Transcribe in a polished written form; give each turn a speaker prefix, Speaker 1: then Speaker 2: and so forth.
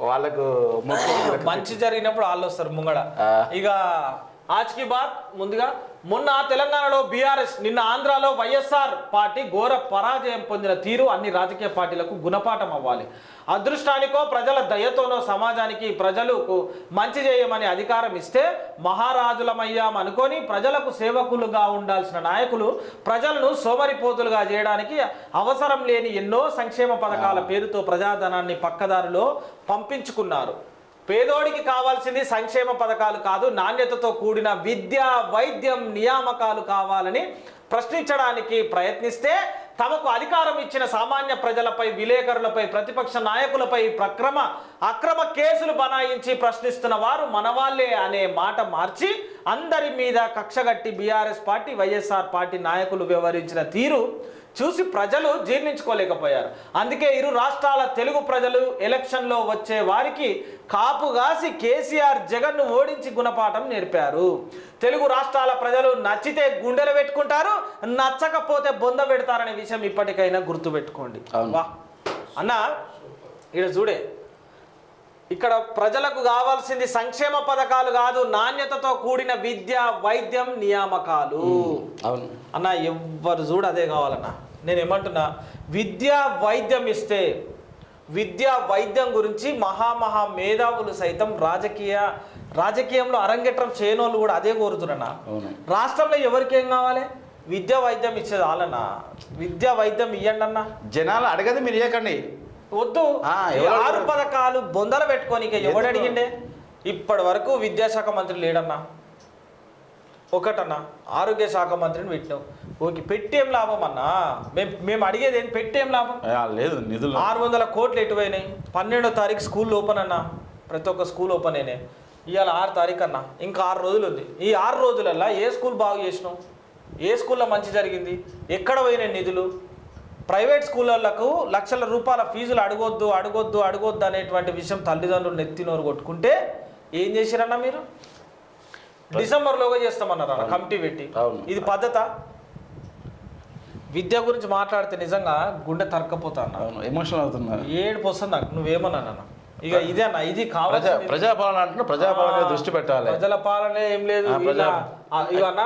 Speaker 1: వాళ్ళకు
Speaker 2: మంచి జరిగినప్పుడు వాళ్ళు వస్తారు ముంగడ. ఇక ఆజ్కి బాత్ ముందుగా మొన్న తెలంగాణలో బీఆర్ఎస్, నిన్న ఆంధ్రాలో వైఎస్ఆర్ పార్టీ ఘోర పరాజయం పొందిన తీరు అన్ని రాజకీయ పార్టీలకు గుణపాఠం అవ్వాలి. అదృష్టానికో ప్రజల దయతోనో సమాజానికి ప్రజలకు మంచి చేయమని అధికారం ఇస్తే మహారాజులమయ్యాం అనుకొని ప్రజలకు సేవకులుగా ఉండాల్సిన నాయకులు ప్రజలను సోమరిపోతులుగా చేయడానికి అవసరం లేని ఎన్నో సంక్షేమ పథకాల పేరుతో ప్రజాధనాన్ని పక్కదారిలో పంపించుకున్నారు. పేదోడికి కావాల్సింది సంక్షేమ పథకాలు కాదు, నాణ్యతతో కూడిన విద్య, వైద్యం, నియామకాలు కావాలని ప్రశ్నించడానికి ప్రయత్నిస్తే తమకు అధికారం ఇచ్చిన సామాన్య ప్రజలపై, విలేకరులపై, ప్రతిపక్ష నాయకులపై అక్రమ కేసులు బనాయించి ప్రశ్నిస్తున్న వారు మనవాళ్లే అనే మాట మార్చి అందరి మీద కక్షగట్టి బీఆర్ఎస్ పార్టీ, వైఎస్ఆర్ పార్టీ నాయకులు వ్యవహరించిన తీరు చూసి ప్రజలు జీర్ణించుకోలేకపోయారు. అందుకే ఇరు రాష్ట్రాల తెలుగు ప్రజలు ఎలక్షన్లో వచ్చే వారికి కాపుగాసి కేసీఆర్, జగన్ను ఓడించి గుణపాఠం నేర్పారు. తెలుగు రాష్ట్రాల ప్రజలు నచ్చితే గుండెలు పెట్టుకుంటారు, నచ్చకపోతే బొంద పెడతారనే విషయం ఇప్పటికైనా గుర్తుపెట్టుకోండి. వా అన్న, ఇక్కడ చూడే, ఇక్కడ ప్రజలకు కావాల్సింది సంక్షేమ పథకాలు కాదు, నాణ్యతతో కూడిన విద్య, వైద్యం, నియామకాలు. అన్న ఎవ్వరు చూడు అదే కావాలన్నా. నేను ఏమంటున్నా, విద్య వైద్యం ఇస్తే, విద్య వైద్యం గురించి మహా మేధావులు సైతం రాజకీయంలో అరంగేట్రం చేయనోళ్ళు కూడా అదే కోరుతున్నా. రాష్ట్రంలో ఎవరికేం కావాలి? విద్య వైద్యం ఇచ్చేది వాళ్ళన్నా. విద్య వైద్యం ఇవ్వండి అన్న.
Speaker 1: జనాలు అడగదు, మీరు ఇవ్వకండి.
Speaker 2: వద్దు. 6 పథకాలు బొందలు పెట్టుకొని ఎవడు అడిగిండే? ఇప్పటి వరకు విద్యాశాఖ మంత్రి లేడన్నా. ఒకటన్నా ఆరోగ్య శాఖ మంత్రిని పెట్టినావు. ఓకే, పెట్టేం లాభం అన్నా? మేము అడిగేది ఏంటి? పెట్టేం లాభం
Speaker 1: లేదు. నిధులు
Speaker 2: 600 కోట్లు ఎటువైనాయి? 12వ తారీఖు స్కూల్ ఓపెన్ అన్నా. ప్రతి ఒక్క స్కూల్ ఓపెన్ అయినాయి. ఇవాళ 6 తారీఖు అన్నా. ఇంకా 6 రోజులు ఉంది. ఈ 6 రోజులల్లో ఏ స్కూల్ బాగు చేసినావు? ఏ స్కూల్లో మంచి జరిగింది? ఎక్కడ పోయినాయి నిధులు? ప్రైవేట్ స్కూళ్ళకు లక్షల రూపాయల ఫీజులు అడగొద్దు అనేటువంటి విషయం తల్లిదండ్రులు నెత్తినోరు కొట్టుకుంటే ఏం చేసిరన్నా మీరు? డిసెంబర్లోగా చేస్తామన్నారు కమిటీ పెట్టి. ఇది పద్ధత? విద్య గురించి మాట్లాడితే నిజంగా గుండె తరక్కపోతా అన్న.
Speaker 1: ఎమోషనల్ అవుతున్నా,
Speaker 2: ఏడుపు వస్తుంది నాకు. నువ్వేమన్నా అన్న? ఇక ఇదే అన్న, ఇది కావాలి.
Speaker 1: ప్రజాపాలన అంటే ప్రజాపాలన దృష్టి పెట్టాలి.
Speaker 2: ప్రజల పాలనే ఏం లేదు ఇవన్నా.